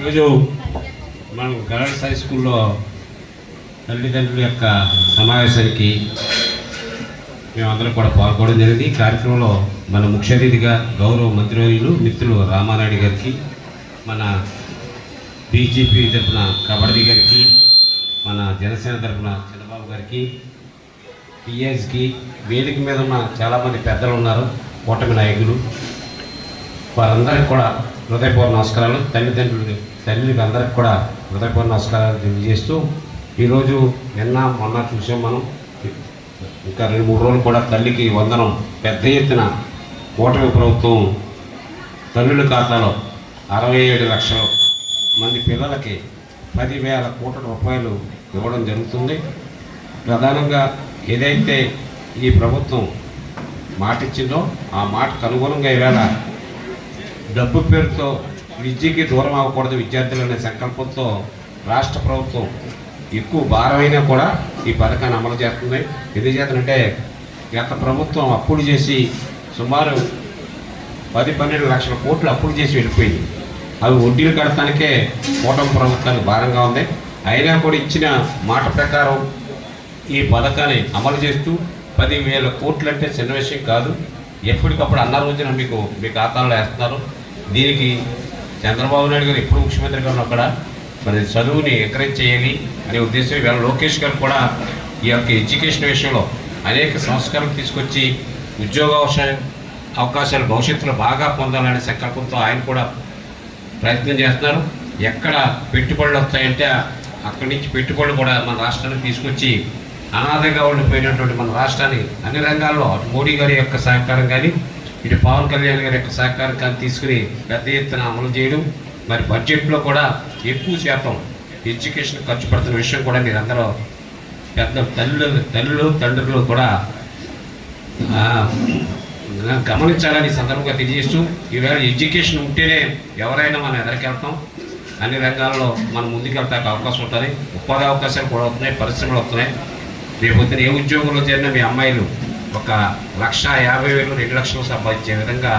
ఈరోజు మనం girls high స్కూల్లో తల్లిదండ్రుల యొక్క సమావేశానికి మేమందరం కూడా పాల్గొనడం జరిగింది. ఈ కార్యక్రమంలో మన ముఖ్య అతిథిగా గౌరవ మంత్రివర్యులు మిత్రులు రామానాయుడు గారికి, మన బీజేపీ తరఫున కబడ్డీ గారికి, మన జనసేన తరఫున చంద్రబాబు గారికి, పిఎస్కి, వేదిక మీద ఉన్న చాలామంది పెద్దలు ఉన్నారు, కూటమి నాయకులు, వారందరికీ కూడా హృదయపూర్వ నమస్కారాలు. తల్లికి అందరికి కూడా హృదయపూర్వ నమస్కారాలు తెలియజేస్తూ, ఈరోజు నిన్న మొన్న చూసాం మనం, ఇంకా 2-3 రోజులు కూడా తల్లికి వందనం పెద్ద ఎత్తున కూటమి ప్రభుత్వం తల్లుల ఖాతాలో 67 లక్షల మంది పిల్లలకి 10,000 కోట్ల రూపాయలు ఇవ్వడం జరుగుతుంది. ప్రధానంగా ఏదైతే ఈ ప్రభుత్వం మాట ఇచ్చిందో ఆ మాటకు అనుగుణంగా ఈవేళ డబ్బు పేరుతో విద్యకి దూరం అవ్వకూడదు విద్యార్థులు అనే సంకల్పంతో రాష్ట్ర ప్రభుత్వం ఎక్కువ భారమైనా కూడా ఈ పథకాన్ని అమలు చేస్తుంది. ఎందుకు చేతనంటే గత ప్రభుత్వం అప్పులు చేసి సుమారు 10-12 లక్షల కోట్లు అప్పులు చేసి వెళ్ళిపోయింది. అవి వడ్డీలు కడటానికే కూటమి ప్రభుత్వానికి భారంగా ఉంది. అయినా కూడా ఇచ్చిన మాట ప్రకారం ఈ పథకాన్ని అమలు చేస్తూ 10,000 కోట్లు అంటే చిన్న విషయం కాదు. ఎప్పటికప్పుడు అన్న రోజున మీ ఖాతాలో వేస్తున్నారు. దీనికి చంద్రబాబు నాయుడు గారు ఎప్పుడు ముఖ్యమంత్రిగా ఉన్నా కూడా మరి చదువుని ఎంకరేజ్ చేయాలి అనే ఉద్దేశం ఇవాళ లోకేష్ గారు కూడా ఈ యొక్క ఎడ్యుకేషన్ విషయంలో అనేక సంస్కరణలు తీసుకొచ్చి ఉద్యోగ అవకాశాలు భవిష్యత్తులో బాగా పొందాలనే సంకల్పంతో ఆయన కూడా ప్రయత్నం చేస్తున్నారు. ఎక్కడ పెట్టుబడులు వస్తాయంటే అక్కడి నుంచి పెట్టుబడులు కూడా మన రాష్ట్రానికి తీసుకొచ్చి అనాథగా ఉండిపోయినటువంటి మన రాష్ట్రాన్ని అన్ని రంగాల్లో అటు మోడీ గారి యొక్క సహకారం కానీ ఇటు పవన్ కళ్యాణ్ గారి యొక్క సహకారం కానీ తీసుకుని పెద్ద ఎత్తున అమలు చేయడం, మరి బడ్జెట్లో కూడా ఎక్కువ శాతం ఎడ్యుకేషన్ ఖర్చు పెడుతున్న విషయం కూడా మీరందరూ పెద్ద తల్లులు తండ్రులు కూడా గమనించాలని సందర్భంగా తెలియజేస్తూ, ఈవేళ ఎడ్యుకేషన్ ఉంటేనే ఎవరైనా మనం ఎదరికెళ్తాం, అన్ని రంగాల్లో మనం ముందుకెళ్తాక అవకాశం ఉంటుంది, ఉపాధి అవకాశాలు కూడా అవుతున్నాయి, పరిశ్రమలు వస్తున్నాయి. రేపొద్దున ఏ ఉద్యోగంలో చేరిన మీ అమ్మాయిలు 1,50,000 2 లక్షలు సంపాదించే విధంగా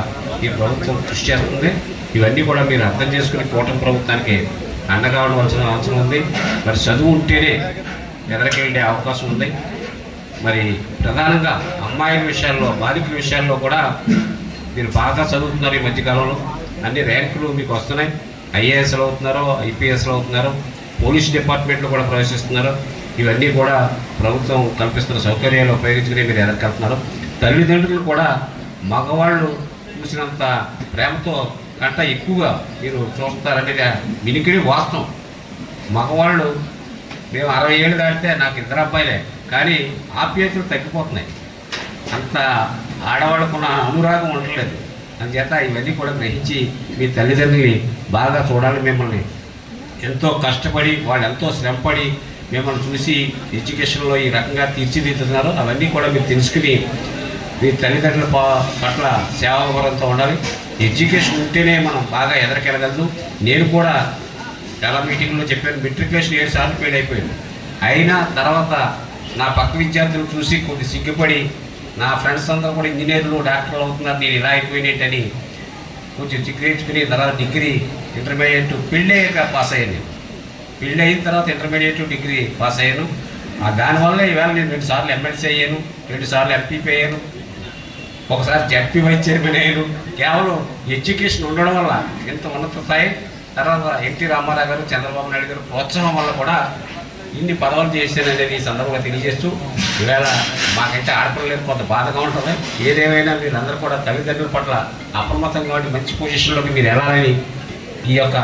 ఈ ప్రభుత్వం కృషి చేస్తుంది. ఇవన్నీ కూడా మీరు అర్థం చేసుకుని కూటమి ప్రభుత్వానికి అండగా ఉండవలసిన అవసరం ఉంది. మరి చదువు ఉంటేనే ఎదరికెళ్ళే అవకాశం ఉంది. మరి ప్రధానంగా అమ్మాయిల విషయాల్లో బాలికల విషయాల్లో కూడా మీరు బాగా చదువుతున్నారు. ఈ మధ్యకాలంలో అన్ని ర్యాంకులు మీకు వస్తున్నాయి. ఐఏఎస్లు అవుతున్నారు, ఐపీఎస్లు అవుతున్నారు, పోలీస్ డిపార్ట్మెంట్లో కూడా ప్రవేశిస్తున్నారు. ఇవన్నీ కూడా ప్రభుత్వం కల్పిస్తున్న సౌకర్యాలు ఉపయోగించుకుని మీరు ఎదరికెళ్తున్నారు. తల్లిదండ్రులు కూడా మగవాళ్ళు చూసినంత ప్రేమతో కంట ఎక్కువగా మీరు చూస్తారనేది వినికిడి వాస్తవం. మగవాళ్ళు మేము 60 ఏళ్ళు దాటితే నాకు 2 అబ్బాయిలే, కానీ ఆప్యాయతలు తగ్గిపోతున్నాయి. అంత ఆడవాళ్ళకున్న అనురాగం ఉండలేదు. అందుచేత ఇవన్నీ కూడా గ్రహించి మీ తల్లిదండ్రులని బాగా చూడాలి. మిమ్మల్ని ఎంతో కష్టపడి వాళ్ళు ఎంతో శ్రమపడి మిమ్మల్ని చూసి ఎడ్యుకేషన్లో ఈ రకంగా తీర్చిదిద్దుతున్నారు. అవన్నీ కూడా మీరు తెలుసుకుని మీ తల్లిదండ్రుల పట్ల సేవాభారంతో ఉండాలి. ఎడ్యుకేషన్ ఉంటేనే మనం బాగా ఎదరికెళ్ళగలదు. నేను కూడా చాలా మీటింగ్లో చెప్పాను, మెట్రికులేషన్ 7 సార్లు ఫెయిల్ అయిపోయాను. అయినా తర్వాత నా పక్క విద్యార్థులు చూసి కొద్ది సిగ్గుపడి నా ఫ్రెండ్స్ అందరూ కూడా ఇంజనీర్లు డాక్టర్లు అవుతున్నారు, నేను ఇలా అయిపోయినట్టని కొంచెం సిగ్గురేచుకుని తర్వాత డిగ్రీ ఇంటర్మీడియట్ పెళ్ళయ్యాక పాస్ అయ్యాను. పెళ్ళి అయిన తర్వాత ఇంటర్మీడియట్ డిగ్రీ పాస్ అయ్యాను. దానివల్ల ఈవేళ నేను 2 సార్లు ఎమ్మెల్సీ అయ్యాను, 2 సార్లు ఎంపీపీ అయ్యాను, ఒకసారి జడ్పీ వైస్ చైర్మన్ అయ్యాను. కేవలం ఎడ్యుకేషన్ ఉండడం వల్ల ఎంత ఉన్నత స్థాయి. తర్వాత ఎన్టీ రామారావు గారు, చంద్రబాబు నాయుడు గారు ప్రోత్సాహం వల్ల కూడా ఇన్ని పదవులు చేశాననేది ఈ సందర్భంగా తెలియజేస్తూ, ఈవేళ మాకైతే ఆడపిల్లలేదు, కొంత బాధగా ఉంటుంది. ఏదేమైనా మీరందరూ కూడా తల్లిదండ్రుల పట్ల అప్రమత్తంగా ఉండి మంచి పొజిషన్లోకి మీరు వెళ్ళాలని ఈ యొక్క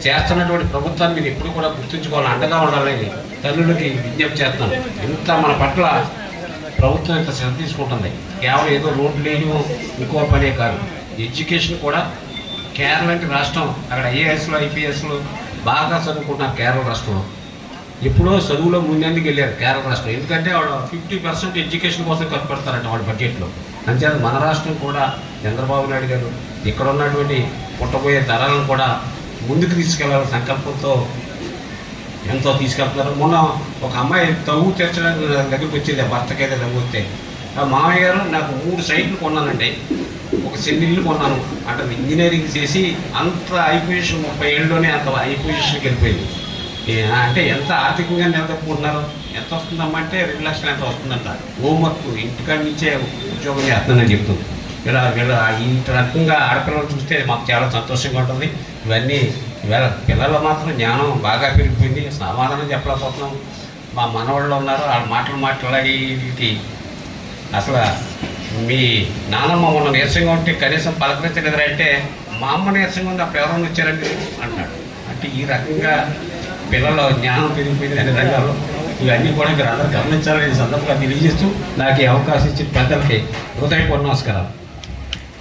చేస్తున్నటువంటి ప్రభుత్వాన్ని మీరు ఎప్పుడు కూడా గుర్తుంచుకోవాలి, అండగా ఉండాలని తల్లులకి విజ్ఞప్తి చేస్తున్నాను. ఇంత మన పట్ల ప్రభుత్వం ఇంత శ్రద్ధ తీసుకుంటుంది. కేవలం ఏదో రోడ్లు లేని ఇంకో పనే కాదు, ఎడ్యుకేషన్ కూడా. కేరళ లాంటి రాష్ట్రం, అక్కడ ఐఏఎస్లు ఐపీఎస్లు బాగా చదువుకుంటున్నారు. కేరళ రాష్ట్రంలో ఎప్పుడో చదువులో ముందందుకు వెళ్ళారు కేరళ రాష్ట్రం. ఎందుకంటే వాళ్ళు 50% ఎడ్యుకేషన్ కోసం ఖర్చు పెడతారంట వాళ్ళ బడ్జెట్లో. అంచేత మన రాష్ట్రం కూడా చంద్రబాబు నాయుడు గారు ఇక్కడ ఉన్నటువంటి పుట్టబోయే తరాలను కూడా ముందుకు తీసుకెళ్లాలని సంకల్పంతో ఎంతో తీసుకెళ్తున్నారు. మొన్న ఒక అమ్మాయి తవ్వు తెచ్చడానికి దగ్గరికి వచ్చింది, భర్తకైతే తగ్గితే మామయ్య గారు నాకు 3 సైట్లు కొన్నానండి, ఒక చిన్న ఇల్లు కొన్నాను అంటే ఇంజనీరింగ్ చేసి అంత హై పొజిషన్ 30 ఏళ్ళలోనే అంత హై పొజిషన్కి వెళ్ళిపోయింది. అంటే ఎంత ఆర్థికంగా నిలదొక్కుంటున్నారు, ఎంత వస్తుందమ్మా అంటే 2 లక్షలు ఎంత వస్తుందంట. హోంవర్క్ ఇంటికాడి నుంచే ఉద్యోగం చేస్తుందని చెప్తుంది. ఇలా ఈ రకంగా ఆడపిల్లలు చూస్తే మాకు చాలా సంతోషంగా ఉంటుంది. ఇవన్నీ ఇవాళ పిల్లలు మాత్రం జ్ఞానం బాగా పెరిగిపోయింది, సమాధానం చెప్పలేకపోతున్నాం. మా మనవాళ్ళు ఉన్నారు, వాళ్ళ మాట్లాడి అసలు మీ నాన్నమ్మ మొన్న నీరసంగా ఉంటే కనీసం పలకరించలేదురా అంటే మా అమ్మ నీరసంగా ఉంది, అప్పుడు ఎవరైనా వచ్చారండి అంటున్నాడు. అంటే ఈ రకంగా పిల్లల జ్ఞానం పెరిగిపోయింది అనే రంగాల్లో. ఇవన్నీ కూడా మీరు అందరూ గమనించాలని సందర్భంగా తెలియజేస్తూ నాకు ఈ అవకాశం ఇచ్చిన పెద్దలకి హృదయపూర్వక నమస్కారాలు.